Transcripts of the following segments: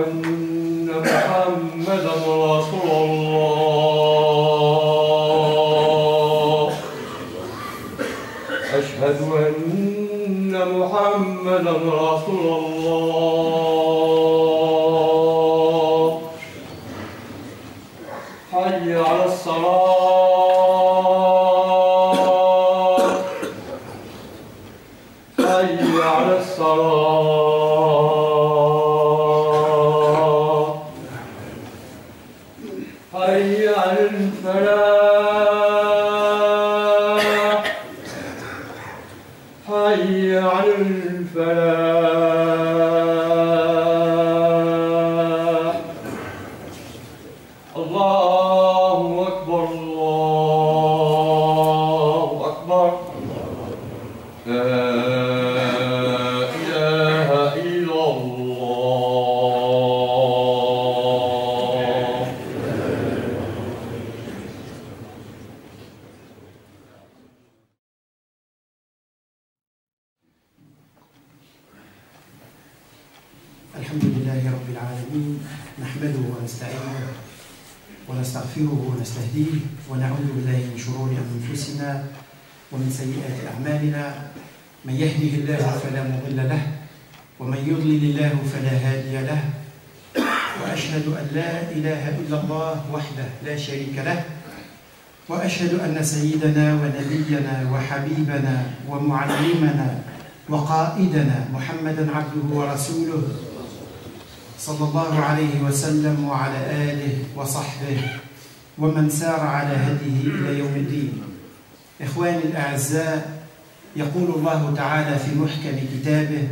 أن محمدا رسول الله. أشهد أن محمدا رسول الله. حي على الصلاة. حي على الصلاة. حي على الفلاح. حي على الفلاح. الله أكبر الله أكبر. لا إله إلا الله. الحمد لله رب العالمين، نحمده ونستعينه ونستغفره ونستهديه ونعوذ بالله من شرور أنفسنا ومن سيئات أعمالنا. من يهده الله فلا مضل له ومن يضلل الله فلا هادي له، وأشهد أن لا إله إلا الله وحده لا شريك له، وأشهد أن سيدنا ونبينا وحبيبنا ومعلمنا وقائدنا محمدا عبده ورسوله صلى الله عليه وسلم وعلى آله وصحبه ومن سار على هديه إلى يوم الدين. إخواني الأعزاء، يقول الله تعالى في محكم كتابه: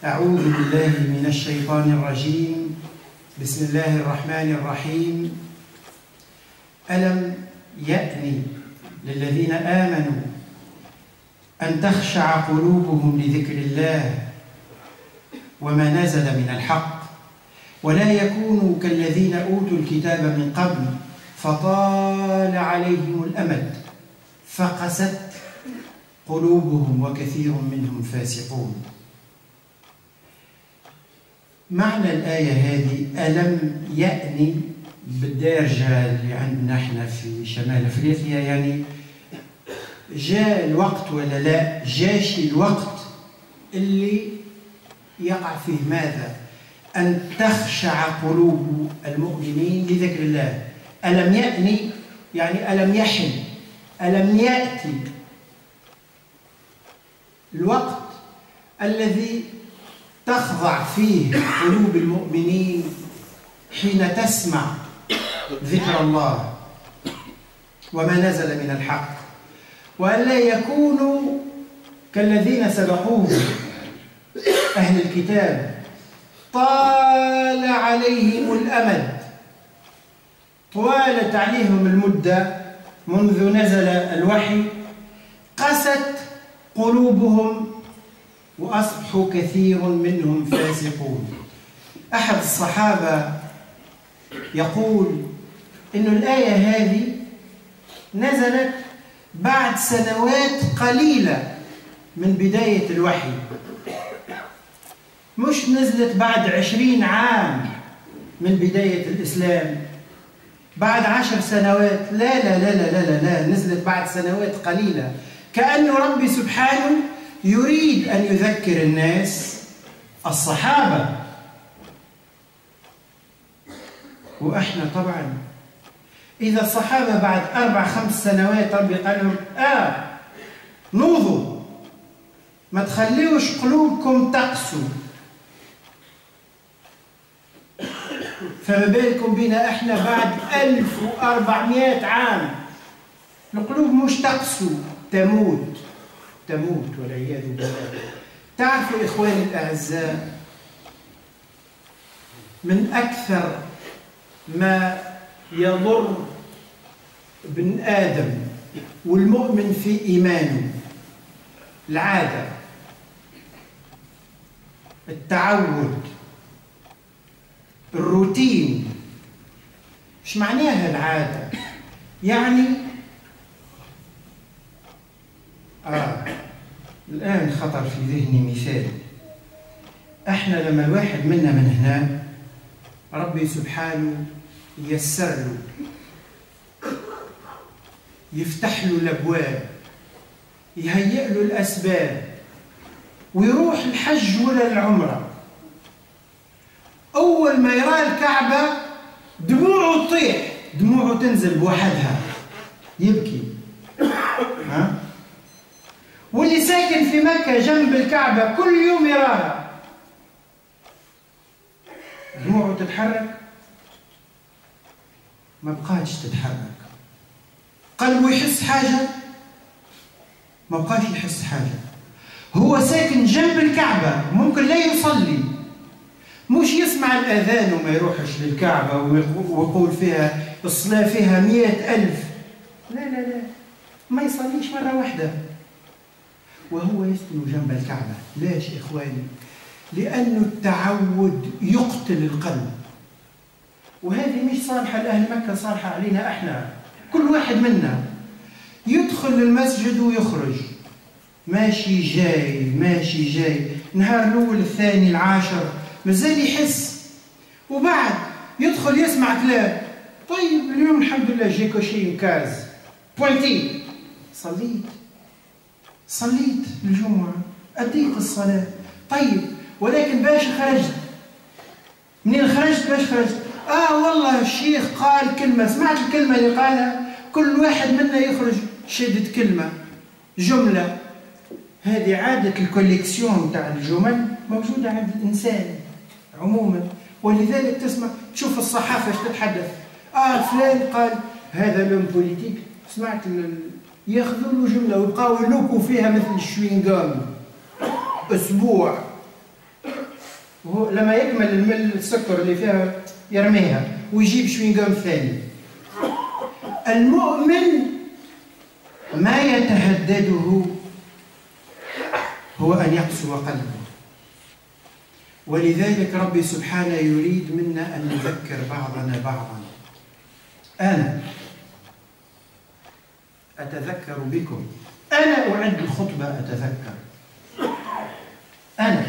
أعوذ بالله من الشيطان الرجيم، بسم الله الرحمن الرحيم. ألم يأن للذين آمنوا أن تخشع قلوبهم لذكر الله وما نزل من الحق، ولا يكونوا كالذين أوتوا الكتاب من قبل فطال عليهم الأمد فقست قلوبهم وكثير منهم فاسقون. معنى الآية هذه ألم يأني بالدارجة اللي عندنا احنا في شمال أفريقيا، يعني جاء الوقت ولا لا؟ جاش الوقت اللي يقع فيه ماذا؟ أن تخشع قلوب المؤمنين لذكر الله. ألم يأني يعني ألم يحن، ألم يأتي الوقت الذي تخضع فيه قلوب المؤمنين حين تسمع ذكر الله وما نزل من الحق، وألا يكونوا كالذين سبقوهم أهل الكتاب طال عليهم الأمد، طالت عليهم المدة منذ نزل الوحي، قست قلوبهم وأصبحوا كثير منهم فاسقون. أحد الصحابة يقول إن الآية هذه نزلت بعد سنوات قليلة من بداية الوحي، مش نزلت بعد 20 عام من بداية الإسلام، بعد 10 سنوات، لا لا لا لا لا لا، نزلت بعد سنوات قليلة، كأن ربي سبحانه يريد أن يذكر الناس الصحابة. وإحنا طبعا إذا الصحابة بعد 4-5 سنوات ربي قال لهم نوضوا، ما تخليوش قلوبكم تقسو، فما بالكم بنا إحنا بعد 1400 عام القلوب مش تقسو، تموت والعياذ بالله. تعرفوا إخواني الأعزاء، من أكثر ما يضر ابن آدم والمؤمن في إيمانه العادة، التعود، الروتين. إيش معناها العادة؟ يعني الآن خطر في ذهني مثال. احنا لما الواحد منا من هنا ربي سبحانه ييسر له، يفتح له الأبواب، يهيئ له الأسباب، ويروح الحج ولا العمرة. أول ما يرى الكعبة دموعه تطيح، دموعه تنزل بوحدها، يبكي. ها؟ واللي ساكن في مكة جنب الكعبة كل يوم يراها، دموعه تتحرك؟ ما بقاش تتحرك. قلبه يحس حاجة؟ ما بقاش يحس حاجة. هو ساكن جنب الكعبة، ممكن لا يصلي، مش يسمع الأذان وما يروحش للكعبة ويقول فيها الصلاة فيها 100,000، لا لا لا، ما يصليش مرة واحدة وهو يسكن جنب الكعبة. ليش إخواني؟ لأنه التعود يقتل القلب، وهذه مش صالحة لأهل مكة، صالحة علينا احنا. كل واحد منا يدخل المسجد ويخرج، ماشي جاي ماشي جاي، نهار الأول الثاني العاشر مازال يحس، وبعد يدخل يسمع كلام. طيب اليوم الحمد لله جيكو شي مكاز بوينتي، صليت الجمعة، أديت الصلاة، طيب ولكن باش خرجت؟ منين خرجت؟ باش خرجت؟ والله الشيخ قال كلمة، سمعت الكلمة اللي قالها. كل واحد منا يخرج شدت كلمة، جملة. هذه عادة الكوليكسيون تاع الجمل موجودة عند الإنسان عموما، ولذلك تسمع تشوف الصحافة ايش تتحدث. فلان قال هذا لون بوليتيك، سمعت ياخذوا له جملة ويبقاو يلوكوا فيها مثل الشوينغام أسبوع، وهو لما يكمل المل السكر اللي فيها يرميها ويجيب شوينغام ثاني. المؤمن ما يتهدده هو أن يقسو قلبه، ولذلك ربي سبحانه يريد منا أن نذكر بعضنا بعضا. أنا أتذكر بكم، أنا أعد الخطبة أتذكر، أنا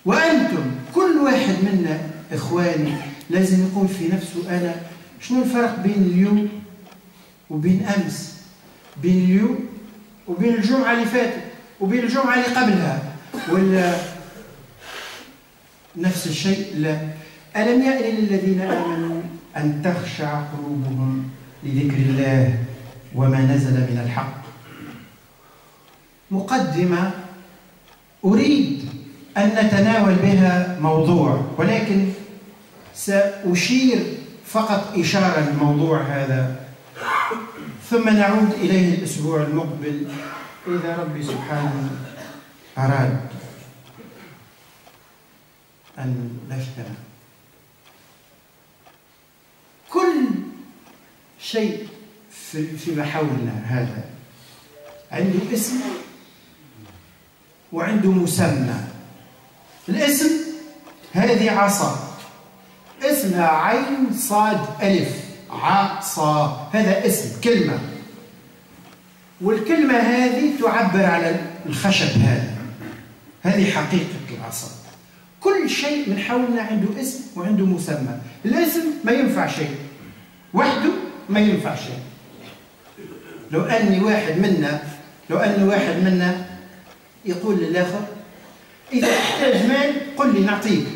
وأنتم، كل واحد منا إخواني لازم يقول في نفسه أنا. شنو الفرق بين اليوم وبين أمس، بين اليوم وبين الجمعة اللي فاتت وبين الجمعة اللي قبلها؟ ولا نفس الشيء؟ لا. ألم يأن للذين آمنوا أن تخشع قلوبهم لذكر الله وما نزل من الحق. مقدمة أريد أن نتناول بها موضوع، ولكن سأشير فقط إشارة للموضوع هذا، ثم نعود إليه الأسبوع المقبل إذا ربي سبحانه أراد أن نجتمع. كل شيء فيما حولنا هذا عنده اسم وعنده مسمى. الاسم هذه عصا، اسمها عين صاد ألف، عصا، هذا اسم كلمة، والكلمة هذه تعبر على الخشب هذا، هذه حقيقة العصا. كل شيء من حولنا عنده اسم وعنده مسمى. الاسم ما ينفع شيء وحده، ما ينفع شيء. لو أن واحد منا يقول للآخر إذا تحتاج مال قل لي نعطيك،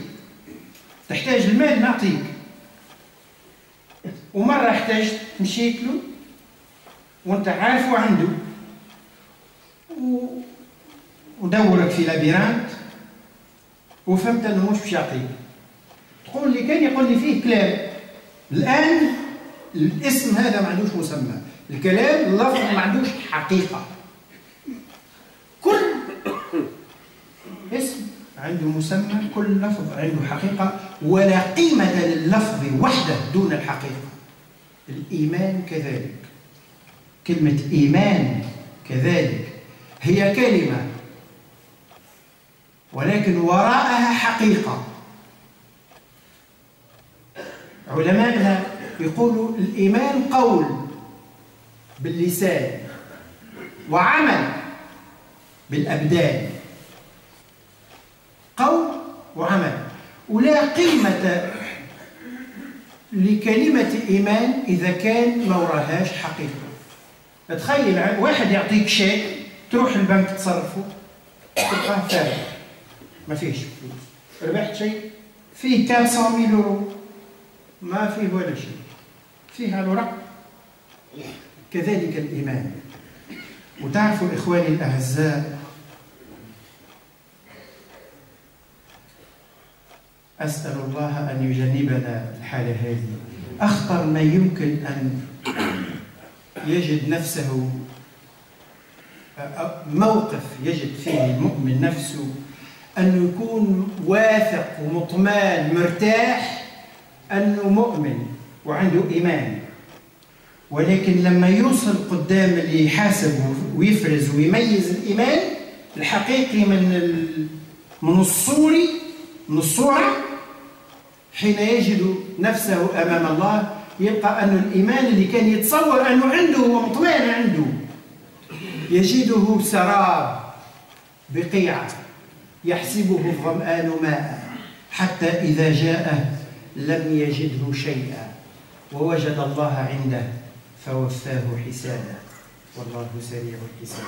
تحتاج المال نعطيك، ومرة احتاجت مشيت له وانت عارفه عنده ودورك في لابيرانت وفهمت انه مش باش يعطيك، تقول لي كان يقول لي فيه كلام. الآن الاسم هذا ما عندوش مسمى، الكلام اللفظ ما عندوش حقيقة. كل اسم عنده مسمى، كل لفظ عنده حقيقة، ولا قيمة لللفظ وحده دون الحقيقة. الإيمان كذلك، كلمة إيمان كذلك هي كلمة ولكن وراءها حقيقة. علماءنا يقولوا الإيمان قول باللسان وعمل بالأبدان، قول وعمل، ولا قيمة لكلمة إيمان إذا كان ما وراهاش حقيقة. تخيل واحد يعطيك شيء تروح البنك تصرفه تلقاه فارغ ما فيهش فلوس، ربحت شيء فيه 400,000 يورو ما فيه ولا شيء، فيه الورق. كذلك الإيمان. وتعرفوا إخواني الأعزاء، أسأل الله أن يجنبنا الحالة هذه. أخطر ما يمكن أن يجد نفسه موقف يجد فيه المؤمن نفسه أنه يكون واثق ومطمئن مرتاح أنه مؤمن وعنده إيمان، ولكن لما يوصل قدام اللي يحاسب ويفرز ويميز الإيمان الحقيقي من الصوري من الصورة، حين يجد نفسه أمام الله يبقى أن الإيمان اللي كان يتصور أنه عنده ومطمئن عنده يجده سراب بقيعة يحسبه الظمآن ماء حتى إذا جاءه لم يجده شيئا ووجد الله عنده فوفاه حسابه والله سريع الحساب.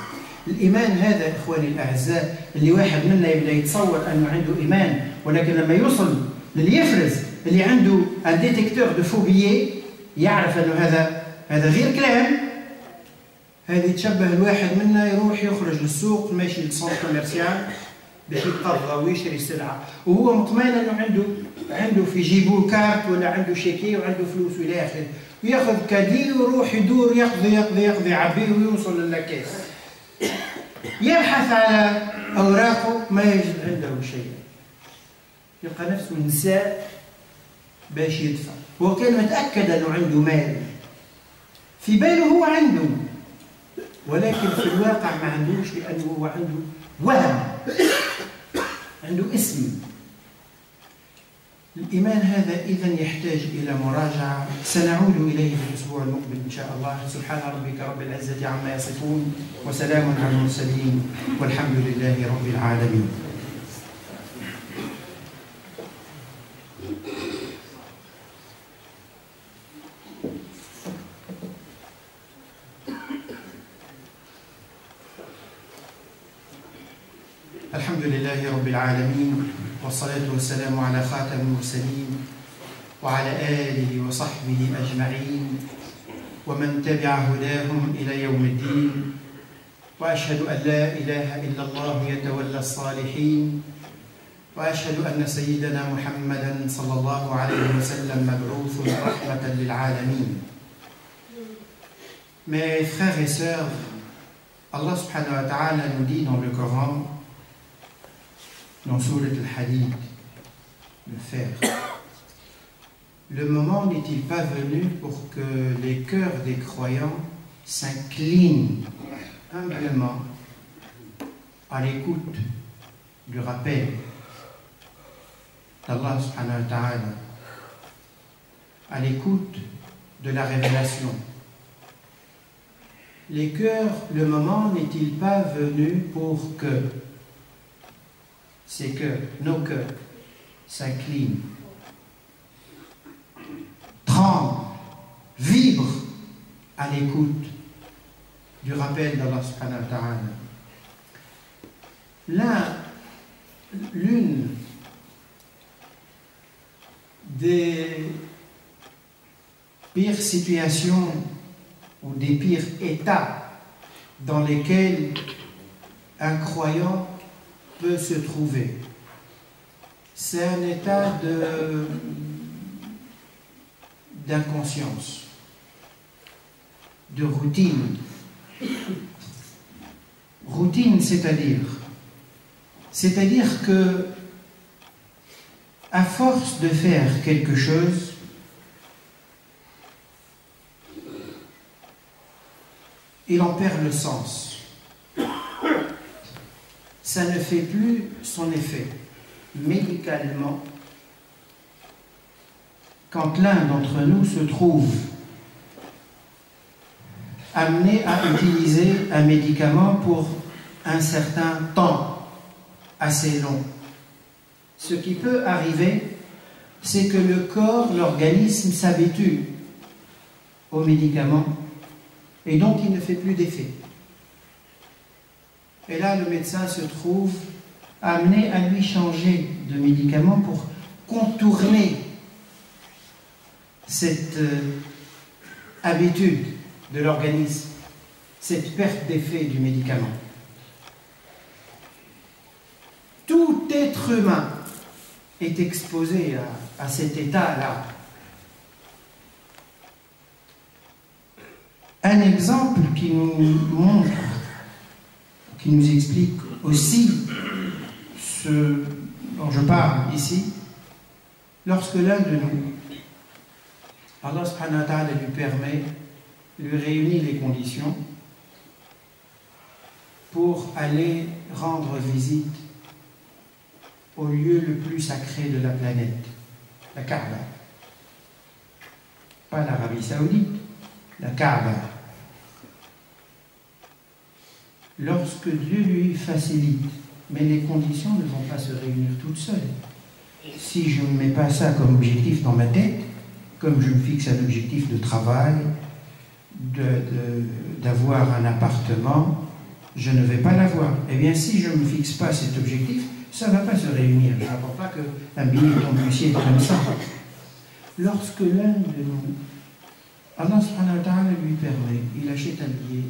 الإيمان هذا إخواني الأعزاء اللي واحد منا يبدأ يتصور أنه عنده إيمان، ولكن لما يوصل للي يفرز اللي عنده ان ديتيكتور دو فوبيي يعرف أنه هذا غير كلام. هذه تشبه الواحد منا يروح يخرج للسوق ماشي للسونتر كوميرسيال باش يتقضى ويشري سلعة وهو مطمئن أنه عنده في جيبه كارت ولا عنده شيكي وعنده فلوس والى آخره، وياخذ كادي ويروح يدور يقضي عبيه ويوصل للكاس يبحث على أوراقه ما يجد عنده شيء، يلقى نفسه نساء باش يدفع. هو كان متأكد أنه عنده مال في باله، هو عنده، ولكن في الواقع ما عندوش، لأنه هو عنده وهم، عنده اسم. الإيمان هذا إذن يحتاج إلى مراجعة سنعود إليه في الأسبوع المقبل إن شاء الله. سبحان ربك رب العزة عما يصفون وسلام على المرسلين والحمد لله رب العالمين. الحمد لله رب العالمين والصلاة والسلام على خاتم المرسلين وعلى آله وصحبه أجمعين ومن تبع هداهم إلى يوم الدين. وأشهد أن لا إله إلا الله يتولى الصالحين، وأشهد أن سيدنا محمدا صلى الله عليه وسلم مبعوث رحمة للعالمين. Mes frères et sœurs, Allah subhanahu wa ta'ala nous dit dans le Coran, dans Sourate al-Hadid, le fer. Le moment n'est-il pas venu pour que les cœurs des croyants s'inclinent humblement à l'écoute du rappel d'Allah subhanahu wa ta'ala, à l'écoute de la révélation. Les cœurs, le moment n'est-il pas venu pour que ces cœurs, nos cœurs, s'inclinent, tremblent, vibrent à l'écoute du rappel d'Allah subhanahu wa ta'ala. L'une des pires situations ou des pires états dans lesquels un croyant peut se trouver, c'est un état d'inconscience, de routine. Routine, c'est-à-dire que à force de faire quelque chose, il en perd le sens. Ça ne fait plus son effet. Médicalement, quand l'un d'entre nous se trouve amené à utiliser un médicament pour un certain temps assez long, ce qui peut arriver c'est que le corps, l'organisme s'habitue aux médicaments et donc il ne fait plus d'effet. Et là, le médecin se trouve amené à lui changer de médicament pour contourner cette habitude de l'organisme, cette perte d'effet du médicament. Tout être humain est exposé à cet état-là. Un exemple qui nous montre, qui nous explique aussi ce dont je parle ici, lorsque l'un de nous, Allah subhanahu wa ta'ala lui permet, lui réunit les conditions pour aller rendre visite au lieu le plus sacré de la planète, la Kaaba. Pas l'Arabie Saoudite, la Kaaba. Lorsque Dieu lui facilite, mais les conditions ne vont pas se réunir toutes seules. Si je ne mets pas ça comme objectif dans ma tête, comme je me fixe un objectif de travail, d'avoir un appartement, je ne vais pas l'avoir. Eh bien, si je ne me fixe pas cet objectif, ça ne va pas se réunir. Je ne crois pas qu'un billet tombe du ciel comme ça. Lorsque l'un de nous, Allah subhanahu wa ta'ala lui permet, il achète un billet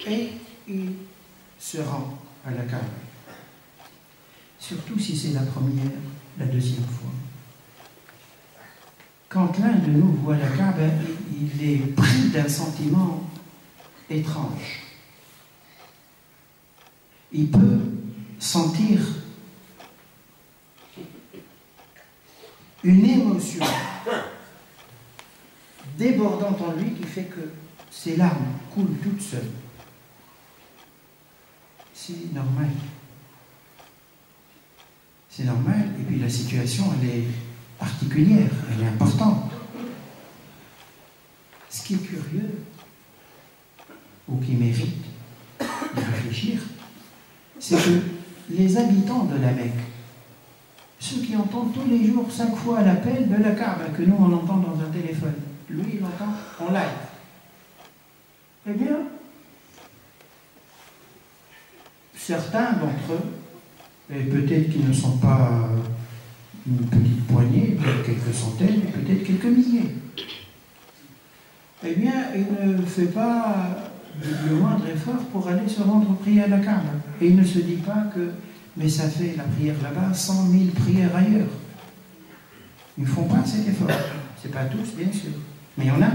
et il se rend à la Kaaba. Surtout si c'est la première, la deuxième fois. Quand l'un de nous voit la Kaaba, il est pris d'un sentiment étrange. Il peut sentir une émotion débordante en lui qui fait que ses larmes coulent toutes seules. C'est normal. C'est normal, et puis la situation, elle est particulière, elle est importante. Ce qui est curieux, ou qui mérite de réfléchir, c'est que les habitants de la Mecque, ceux qui entendent tous les jours 5 fois l'appel de la Kaaba, que nous on entend dans un téléphone, lui il entend en live. Eh bien, certains d'entre eux, et peut-être qu'ils ne sont pas une petite poignée, peut-être quelques centaines, peut-être quelques milliers, eh bien, il ne fait pas le moindre effort pour aller se rendre prier à la Kaaba. Et il ne se dit pas que, mais ça fait la prière là-bas, 100 000 prières ailleurs. Ils ne font pas cet effort. Ce n'est pas tous, bien sûr, mais il y en a.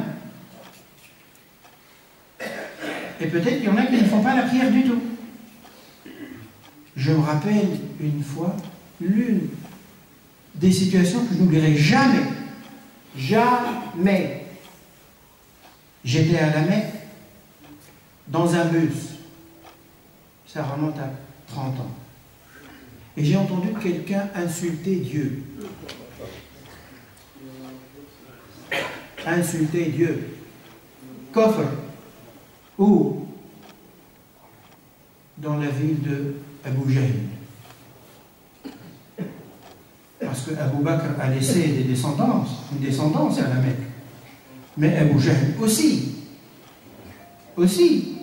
Et peut-être qu'il y en a qui ne font pas la prière du tout. Je me rappelle une fois, l'une des situations que je n'oublierai jamais. Jamais. J'étais à la Mecque, dans un bus. Ça remonte à 30 ans. Et j'ai entendu quelqu'un insulter Dieu. Insulter Dieu. Kofr. Où? Dans la ville de Abu Jahl. Parce que Abu Bakr a laissé une descendance à la Mecque. Mais Abu Jahl aussi. Aussi.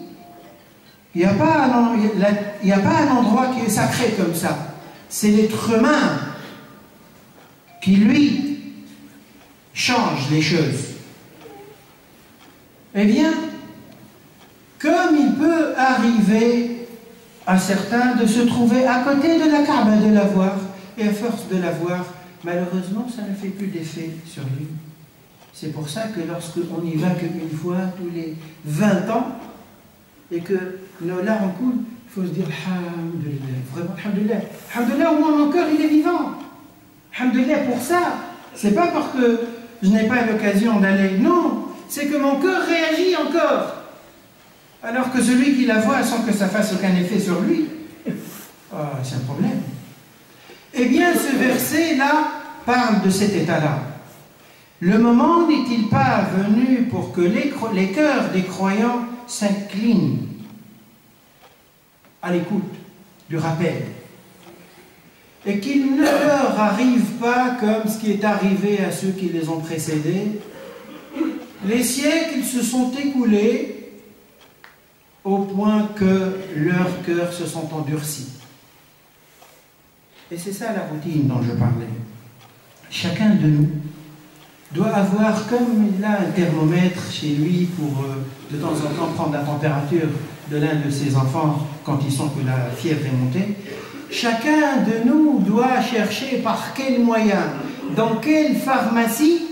Il n'y a pas un endroit qui est sacré comme ça. C'est l'être humain qui, lui, change les choses. Eh bien, comme il peut arriver à certains de se trouver à côté de la Kaaba, de la voir, et à force de la voir, malheureusement, ça ne fait plus d'effet sur lui. C'est pour ça que lorsqu'on y va qu'une fois tous les 20 ans, et que nos larmes coulent, il faut se dire Alhamdulillah, vraiment Alhamdulillah. Alhamdulillah, au moins mon cœur il est vivant. Alhamdulillah pour ça. C'est pas parce que je n'ai pas l'occasion d'aller, non, c'est que mon cœur réagit encore. Alors que celui qui la voit sans que ça fasse aucun effet sur lui, c'est un problème. Eh bien, ce verset-là parle de cet état-là. Le moment n'est-il pas venu pour que les cœurs des croyants s'inclinent à l'écoute du rappel et qu'il ne leur leur arrive pas comme ce qui est arrivé à ceux qui les ont précédés. Les siècles se sont écoulés au point que leurs cœurs se sont endurcis. Et c'est ça la routine dont je parlais. Chacun de nous doit avoir, comme il a un thermomètre chez lui pour de temps en temps prendre la température de l'un de ses enfants quand ils sentent que la fièvre est montée, chacun de nous doit chercher par quel moyen, dans quelle pharmacie,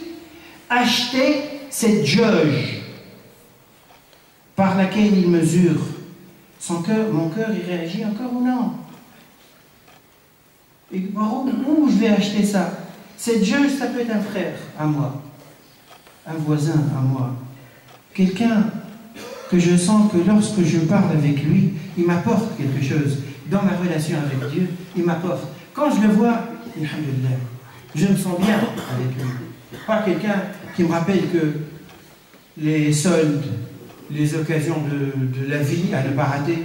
acheter cette jauge par laquelle il mesure son cœur. Mon cœur, il réagit encore ou non? Et où je vais acheter ça? Cette jauge, ça peut être un frère à moi, un voisin à moi, quelqu'un que je sens que lorsque je parle avec lui, il m'apporte quelque chose. Dans ma relation avec Dieu, il m'apporte. Quand je le vois, alhamdoulilah, je me sens bien avec lui. Pas quelqu'un qui me rappelle que les soldes, les occasions de la vie à ne pas rater.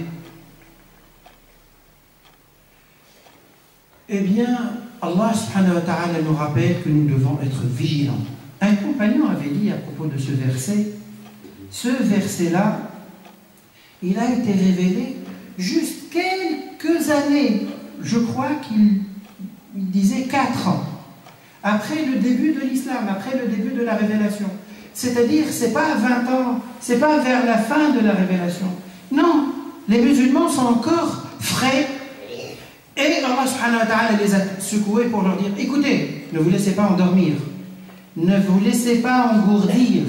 Eh bien, Allah subhanahu wa ta'ala nous rappelle que nous devons être vigilants. Un compagnon avait dit à propos de ce verset-là, il a été révélé juste quelques années, je crois qu'il disait 4 ans, après le début de l'islam, après le début de la révélation. C'est-à-dire, c'est pas à 20 ans, c'est pas vers la fin de la révélation. Non, les musulmans sont encore frais. Et Allah subhanahu wa ta'ala les a secoués pour leur dire, écoutez, ne vous laissez pas endormir, ne vous laissez pas engourdir.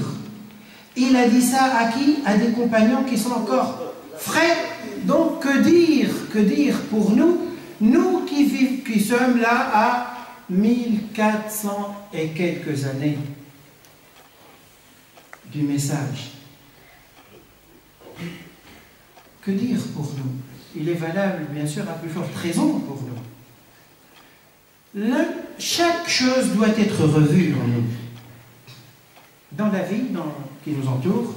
Il a dit ça à qui? À des compagnons qui sont encore frais. Donc que dire pour nous, nous qui sommes là à 1400 et quelques années du message. Que dire pour nous? Il est valable, bien sûr, à plus forte raison pour nous. Chaque chose doit être revue en nous. Dans la vie qui nous entoure,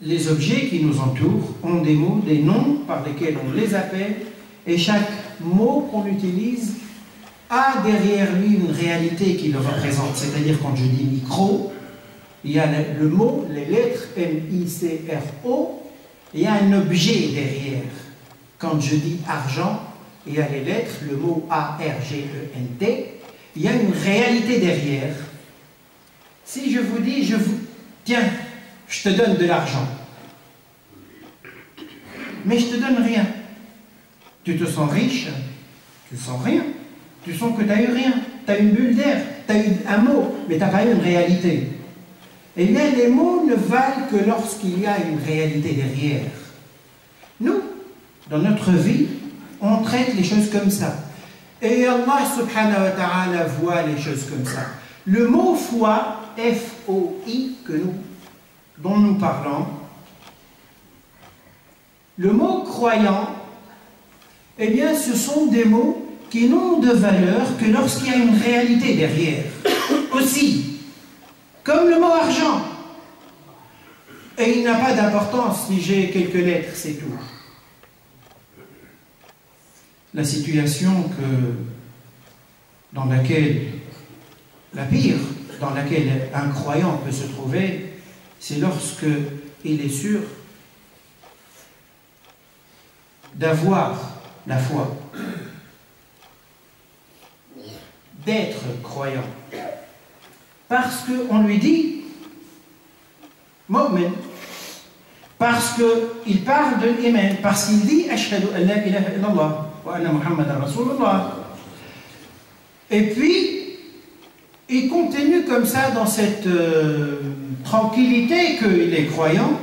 les objets qui nous entourent ont des mots, des noms par lesquels on les appelle, et chaque mot qu'on utilise a derrière lui une réalité qui le représente. C'est-à-dire, quand je dis micro, il y a le mot, les lettres M-I-C-R-O, il y a un objet derrière. Quand je dis argent, il y a les lettres, le mot A-R-G-E-N-T, il y a une réalité derrière. Si je vous dis, tiens, je te donne de l'argent, mais je te donne rien, tu te sens riche, tu sens rien, tu sens que tu n'as eu rien, tu as une bulle d'air, tu as eu un mot, mais tu n'as pas eu une réalité. Eh bien, les mots ne valent que lorsqu'il y a une réalité derrière. Nous, dans notre vie, on traite les choses comme ça. Et Allah subhanahu wa ta'ala voit les choses comme ça. Le mot foi, F-O-I, dont nous parlons, le mot croyant, eh bien, ce sont des mots qui n'ont de valeur que lorsqu'il y a une réalité derrière. Aussi. Comme le mot argent. Et il n'a pas d'importance si j'ai quelques lettres, c'est tout. La situation dans laquelle, la pire, dans laquelle un croyant peut se trouver, c'est lorsque il est sûr d'avoir la foi, d'être croyant. Parce qu'on lui dit mu'min, parce qu'il parle de l'iman, parce qu'il dit ashhadu an la ilaha illallah wa anna muhammadan rasulullah. Et puis il continue comme ça dans cette tranquillité qu'il est croyant.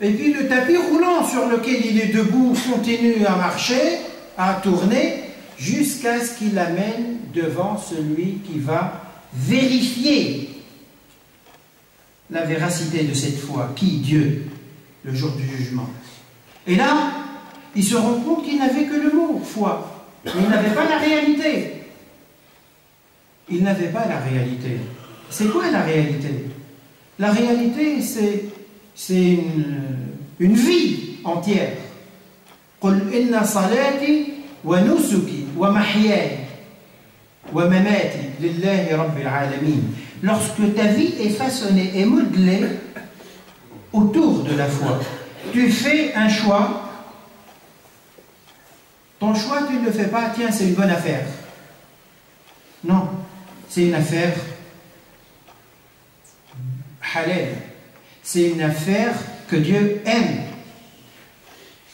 Et puis le tapis roulant sur lequel il est debout continue à marcher, à tourner, jusqu'à ce qu'il amène devant celui qui va vérifier la véracité de cette foi. Qui? Dieu, le jour du jugement. Et là, il se rend compte qu'il n'avait que le mot foi, mais il n'avait pas la réalité. Il n'avait pas la réalité. C'est quoi la réalité? La réalité, c'est une vie entière. قل إن صلاتي ونسكي ومحياي ومماتي لله رب العالمين. Lorsque ta vie est façonnée et modelée autour de la foi, tu fais un choix. Ton choix, tu ne le fais pas, tiens, c'est une bonne affaire. Non, c'est une affaire halal. C'est une affaire que Dieu aime.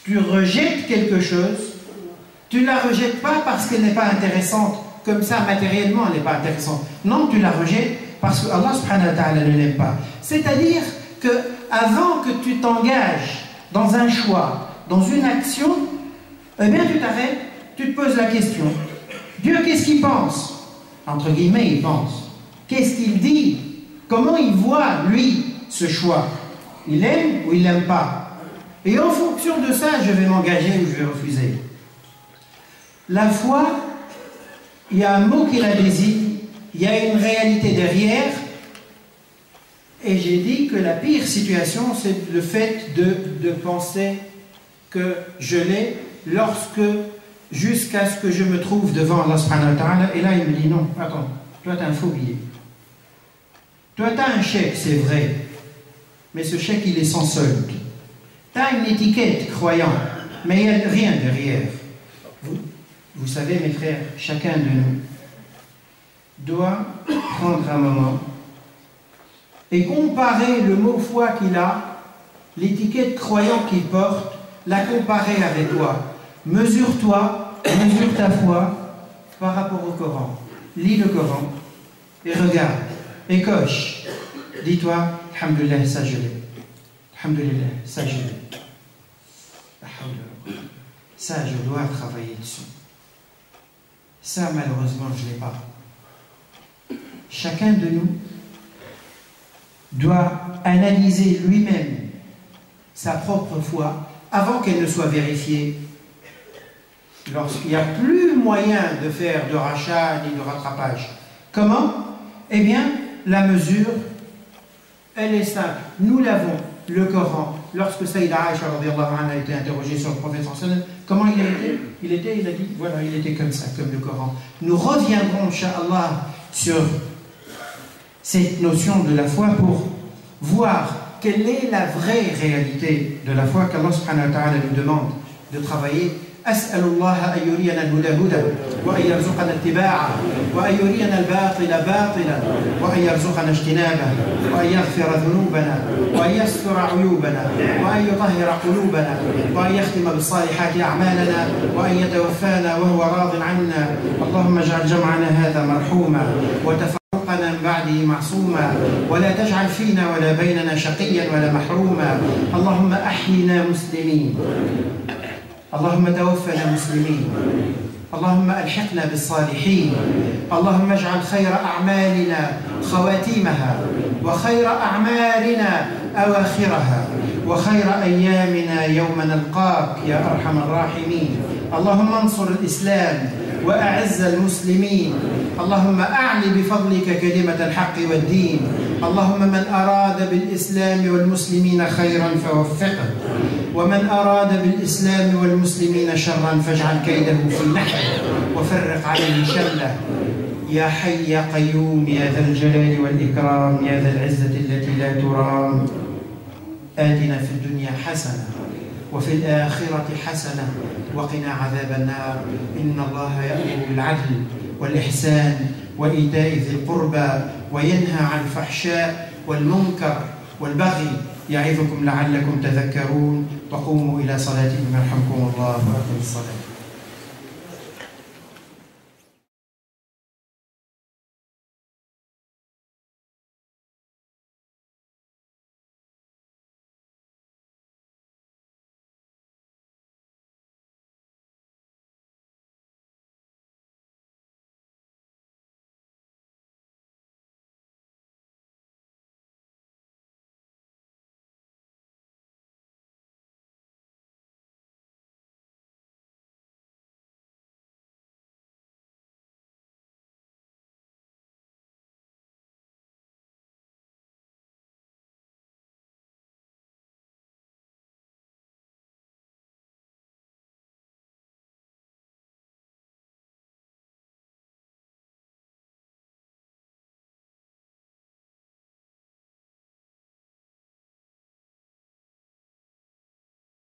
Tu rejettes quelque chose, tu ne la rejettes pas parce qu'elle n'est pas intéressante, comme ça matériellement elle n'est pas intéressante. Non, tu la rejettes parce que Allah subhanahu wa ta'ala ne l'aime pas. C'est-à-dire que avant que tu t'engages dans un choix, dans une action, eh bien tu t'arrêtes, tu te poses la question. Dieu, qu'est-ce qu'il pense? Entre guillemets, il pense. Qu'est-ce qu'il dit? Comment il voit, lui, ce choix? Il aime ou il n'aime pas? Et en fonction de ça, je vais m'engager ou je vais refuser. La foi, il y a un mot qui la désigne, il y a une réalité derrière, et j'ai dit que la pire situation, c'est le fait de penser que je l'ai jusqu'à ce que je me trouve devant Allah subhanahu wa ta'ala, et là il me dit non, attends, toi tu as un faux billet. Toi tu as un chèque, c'est vrai, mais ce chèque il est sans solde. Tu as une étiquette croyant, mais il n'y a rien derrière. Vous savez mes frères, chacun de nous doit prendre un moment et comparer le mot foi qu'il a, l'étiquette croyant qu'il porte, la comparer avec toi. Mesure-toi, mesure ta foi par rapport au Coran. Lis le Coran et regarde et coche. Dis-toi, alhamdoulilah, ça je l'ai. Alhamdoulilah, ça je l'ai. Ça je dois travailler dessus. Ça malheureusement je ne l'ai pas. Chacun de nous doit analyser lui-même sa propre foi avant qu'elle ne soit vérifiée. Lorsqu'il n'y a plus moyen de faire de rachat ni de rattrapage. Comment? Eh bien, la mesure, elle est simple. Nous l'avons, le Coran. Lorsque Sayyida Aïcha a été interrogée sur le prophète, comment il a été? Il a dit, voilà, il était comme ça, comme le Coran. Nous reviendrons, Inch'Allah, sur cette notion de la foi pour voir quelle est la vraie réalité de la foi qu'Allah subhanahu wa ta'ala nous demande de travailler. أسأل الله أن يرينا الهدى هدى وأن يرزقنا اتباعه وأن يرينا الباطل باطلا وأن يرزقنا اجتنابه وأن يغفر ذنوبنا وأن يستر عيوبنا وأن يطهر قلوبنا وأن يختم بالصالحات أعمالنا وأن يتوفانا وهو راض عنا. اللهم اجعل جمعنا هذا مرحوما وتفرقنا من بعده معصوما ولا تجعل فينا ولا بيننا شقيا ولا محروما. اللهم أحينا مسلمين، اللهم توفنا مسلمين، اللهم ألحقنا بالصالحين، اللهم اجعل خير أعمالنا خواتيمها وخير أعمالنا أواخرها وخير أيامنا يوم نلقاك يا أرحم الراحمين. اللهم انصر الإسلام وأعز المسلمين، اللهم أعل بفضلك كلمة الحق والدين. اللهم من أراد بالإسلام والمسلمين خيرا فوفقه، ومن أراد بالإسلام والمسلمين شرا فاجعل كيده في نحره وفرق عليه شمله. يا حي يا قيوم يا ذا الجلال والإكرام يا ذا العزة التي لا ترام. آتنا في الدنيا حسنة وفي الآخرة حسنة وقنا عذاب النار. إن الله يأمر بالعدل والإحسان وإيتاء ذي القربى وينهى عن الفحشاء والمنكر والبغي يعظكم لعلكم تذكرون. وقوموا إلى صلاتكم يرحمكم الله وأقيموا الصلاة.